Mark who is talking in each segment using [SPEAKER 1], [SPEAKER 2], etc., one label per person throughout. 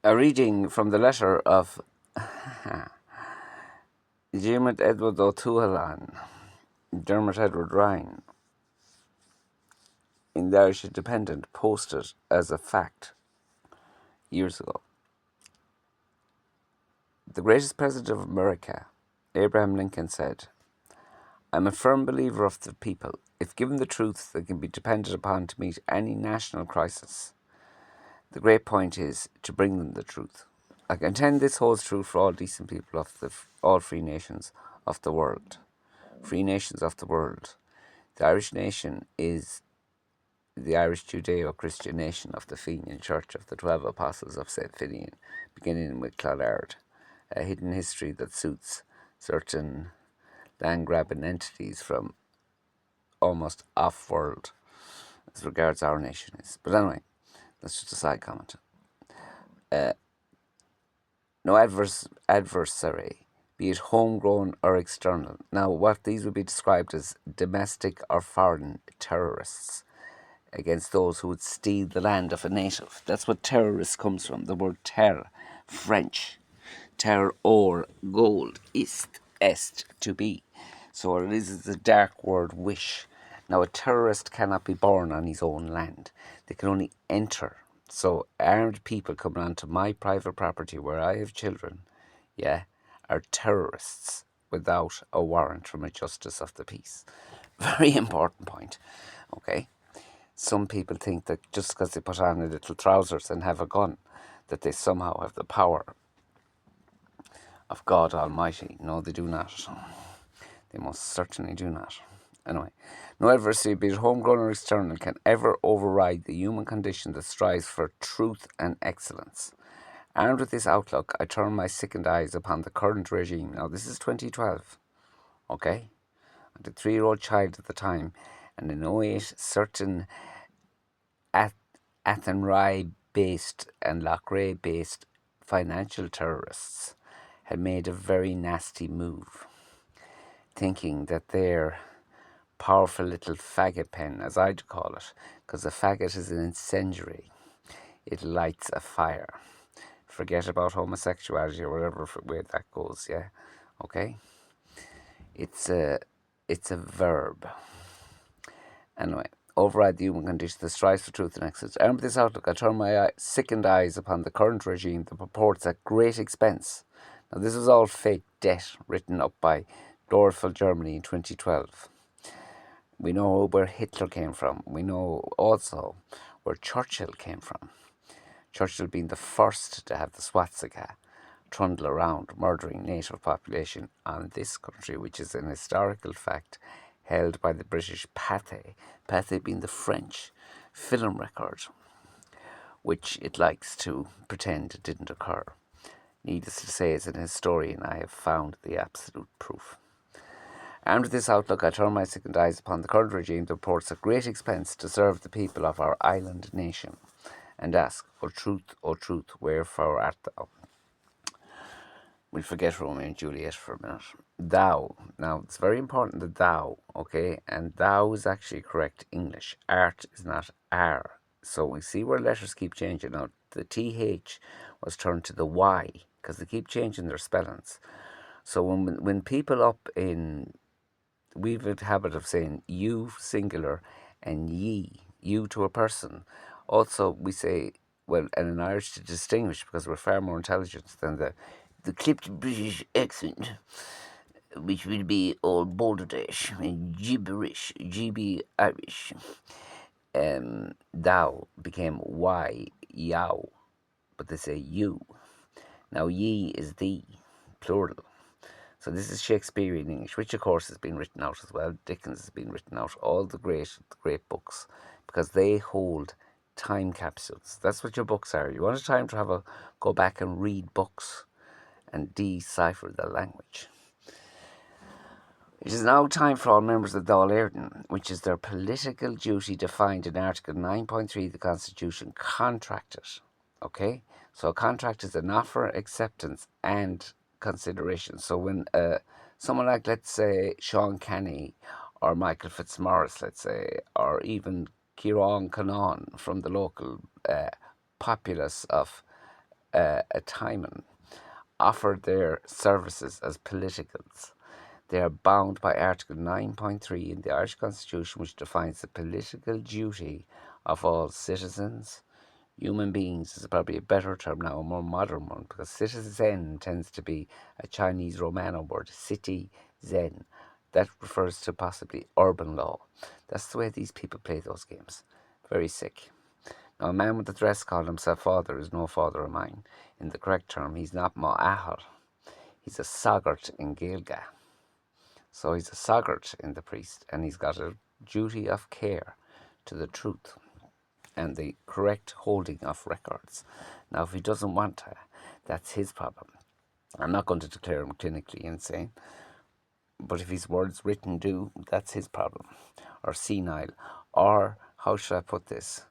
[SPEAKER 1] A reading from the letter of Dermot Edward O'Tualan, Dermot Edward Ryan, in the Irish Independent, posted as a fact years ago. The greatest president of America, Abraham Lincoln, said, "I'm a firm believer of the people. If given the truth, they can be depended upon to meet any national crisis. The great point is to bring them the truth. I contend this holds true for all decent people of all free nations of the world. Free nations of the world. The Irish nation is the Irish Judeo-Christian nation of the Fenian Church of the 12 Apostles of St. Finian, beginning with Clonard, a hidden history that suits certain land-grabbing entities from almost off-world as regards our nation is. But anyway, that's just a side comment. No adversary, be it homegrown or external. Now, what these would be described as domestic or foreign terrorists against those who would steal the land of a native. That's what terrorist comes from, the word terre, French. Terre or gold, est, to be. So it is the dark word wish. Now, a terrorist cannot be born on his own land. They can only enter. So armed people coming onto my private property where I have children, are terrorists without a warrant from a justice of the peace. Very important point. Okay? Some people think that just because they put on a little trousers and have a gun, that they somehow have the power of God Almighty. No, they do not. They most certainly do not. Anyway, no adversity, be it homegrown or external, can ever override the human condition that strives for truth and excellence. Armed with this outlook, I turn my sickened eyes upon the current regime. Now, this is 2012, okay? I had a 3-year-old child at the time, and in 2008, certain Athenry-based and Loughrea-based financial terrorists had made a very nasty move, thinking that their powerful little faggot pen, as I'd call it, because a faggot is an incendiary. It lights a fire. Forget about homosexuality or whatever way that goes, yeah? Okay? It's a verb. Anyway, override the human condition that strives for truth and excellence. Armed with this outlook, I turn my sickened eyes upon the current regime that purports at great expense. Now, this is all fake debt written up by glorified Germany in 2012. We know where Hitler came from. We know also where Churchill came from. Churchill being the first to have the swastika trundle around, murdering native population on this country, which is an historical fact held by the British Pathé being the French film record, which it likes to pretend didn't occur. Needless to say, as an historian, I have found the absolute proof. Armed with this outlook, I turn my sickened eyes upon the current regime that reports at great expense to serve the people of our island nation, and ask, O truth, wherefore art thou? We'll forget Romeo and Juliet for a minute. Thou. Now, it's very important that thou, okay? And thou is actually correct English. Art is not are. So we see where letters keep changing. Now, the TH was turned to the Y because they keep changing their spellings. So when people up in... We've a habit of saying you singular and ye, you to a person. Also, we say, well, and in Irish to distinguish, because we're far more intelligent than the clipped British accent, which will be all balderdash and gibberish, GB Irish. Thou became Y, yow, but they say you. Now, ye is thee, plural. So this is Shakespearean English, which of course has been written out as well. Dickens has been written out, all the great books, because they hold time capsules. That's what your books are. You want a time travel, go back and read books and decipher the language. It is now time for all members of the Dáil Éireann, which is their political duty defined in Article 9.3 of the Constitution, contract it. Okay? So a contract is an offer, acceptance, and consideration. So when someone like, let's say, Sean Kenny or Michael Fitzmaurice, let's say, or even Ciarán Canán from the local populace of a Timon offered their services as politicals. They are bound by Article 9.3 in the Irish Constitution, which defines the political duty of all citizens. Human beings is probably a better term now, a more modern one, because citizen tends to be a Chinese Romano word, city zen. That refers to possibly urban law. That's the way these people play those games. Very sick. Now, a man with a dress called himself father is no father of mine. In the correct term, he's not ma'ahar. He's a sagart in Gaelga. So he's a sagart in the priest, and he's got a duty of care to the truth and the correct holding of records. Now, if he doesn't want to, that's his problem. I'm not going to declare him clinically insane, but if his words written do, that's his problem. Or senile, or how should I put this?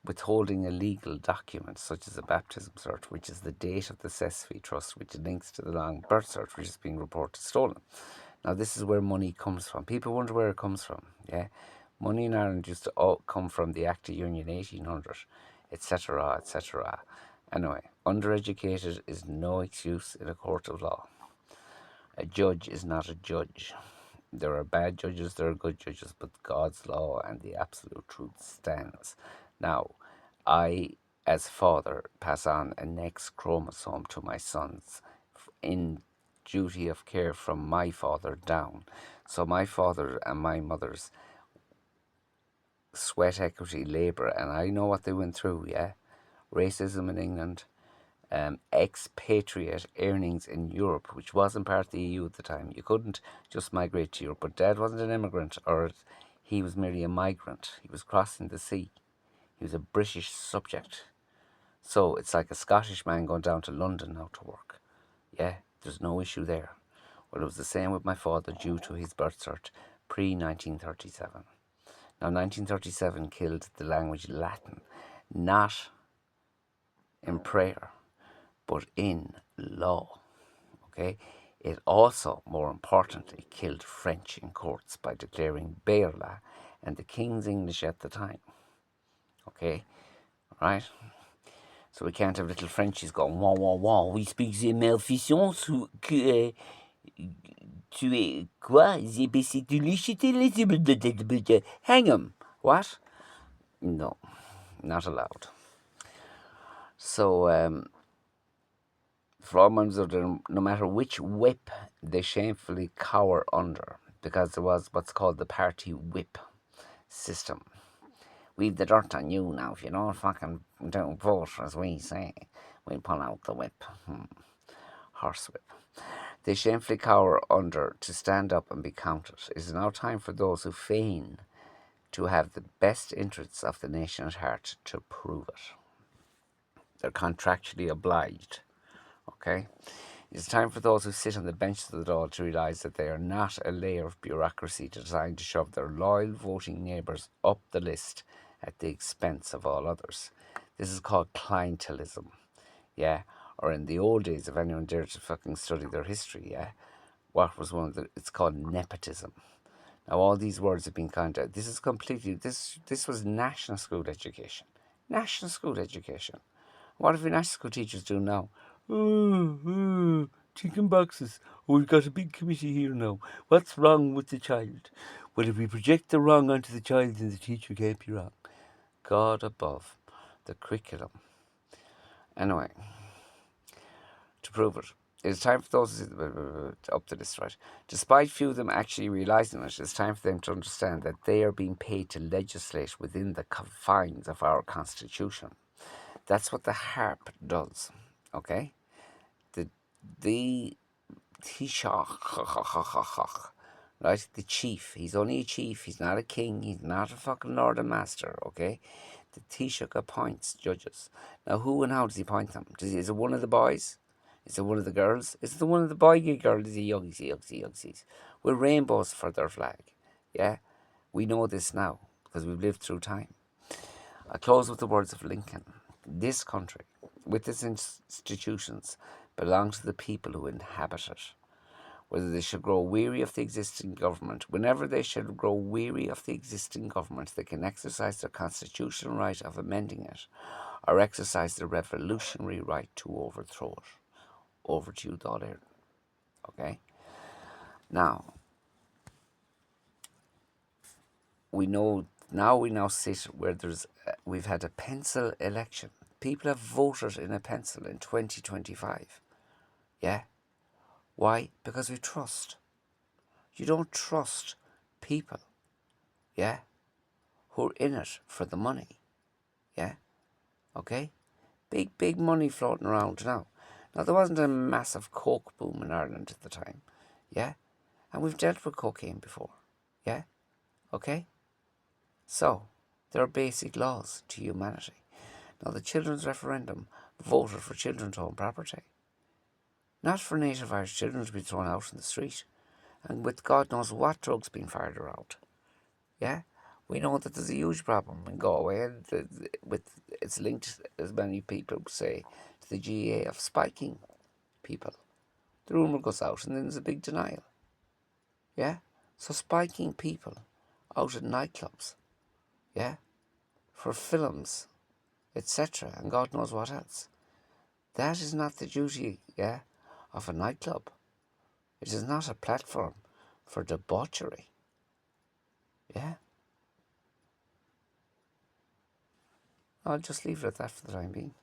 [SPEAKER 1] Withholding a legal document such as a baptism cert, which is the date of the cessfee trust, which links to the long birth cert, which is being reported stolen. Now, this is where money comes from. People wonder where it comes from. Yeah, money in Ireland used to come from the Act of Union 1800, etc., etc. Anyway, undereducated is no excuse in a court of law. A judge is not a judge. There are bad judges, there are good judges, but God's law and the absolute truth stands. Now, I, as father, pass on an X chromosome to my sons in duty of care from my father down. So my father and my mother's sweat equity labour, and I know what they went through, yeah? Racism in England, expatriate earnings in Europe, which wasn't part of the EU at the time. You couldn't just migrate to Europe, but Dad wasn't an immigrant, or he was merely a migrant. He was crossing the sea. He was a British subject. So it's like a Scottish man going down to London now to work. Yeah, there's no issue there. Well, it was the same with my father due to his birth cert pre-1937. Now, 1937 killed the language Latin, not in prayer, but in law. Okay? It also, more importantly, killed French in courts by declaring Béarla and the King's English at the time. Okay? Right? So we can't have little Frenchies going, wah, wah, wah, we speak the malfeasance, tu es quoi? Hang 'em. What? No, not allowed. So, Flormans, no matter which whip they shamefully cower under, because there was what's called the party whip system. We've the dirt on you now. If you don't fucking don't vote as we say, we'll pull out the whip. Horsewhip. They shamefully cower under to stand up and be counted. It is now time for those who feign to have the best interests of the nation at heart to prove it. They're contractually obliged. Okay? It's time for those who sit on the benches of the law to realise that they are not a layer of bureaucracy designed to shove their loyal voting neighbours up the list at the expense of all others. This is called clientelism. Yeah? Or in the old days, if anyone dared to fucking study their history, yeah? What was one of the... It's called nepotism. Now, all these words have been kind of... This is completely... This was national school education. National school education. What do national school teachers do now? Ticking boxes. Oh, we've got a big committee here now. What's wrong with the child? Well, if we project the wrong onto the child, then the teacher can't be wrong. God above. The curriculum. Anyway, to prove it, it's time for those up to this, right? Despite few of them actually realising it, it's time for them to understand that they are being paid to legislate within the confines of our Constitution. That's what the harp does, okay? The Taoiseach, right? The chief. He's only a chief. He's not a king. He's not a fucking lord and master, okay? The Taoiseach appoints judges. Now, who and how does he appoint them? Is it one of the boys? Is it one of the girls? Is it one of the boy girls? Is it youngsies? With rainbows for their flag, yeah? We know this now because we've lived through time. I close with the words of Lincoln. This country, with its institutions, belong to the people who inhabit it. Whether they should grow weary of the existing government, whenever they should grow weary of the existing government, they can exercise their constitutional right of amending it, or exercise the revolutionary right to overthrow it. Over to you, Dáil. Okay? Now, we now sit where we've had a pencil election. People have voted in a pencil in 2025. Yeah? Why? Because we trust. You don't trust people, yeah, who are in it for the money, yeah? Okay? Big money floating around now. Now, there wasn't a massive coke boom in Ireland at the time, yeah? And we've dealt with cocaine before, yeah? Okay? So, there are basic laws to humanity. Now, the children's referendum voted for children to own property, not for native Irish children to be thrown out in the street, and with God knows what drugs being fired around, yeah? We know that there's a huge problem in Galway, and it's linked, as many people say, to the GAA of spiking people. The rumour goes out, and then there's a big denial. Yeah? So spiking people out at nightclubs, yeah, for films, etc., and God knows what else. That is not the duty, yeah, of a nightclub. It is not a platform for debauchery. Yeah? I'll just leave it at that for the time being.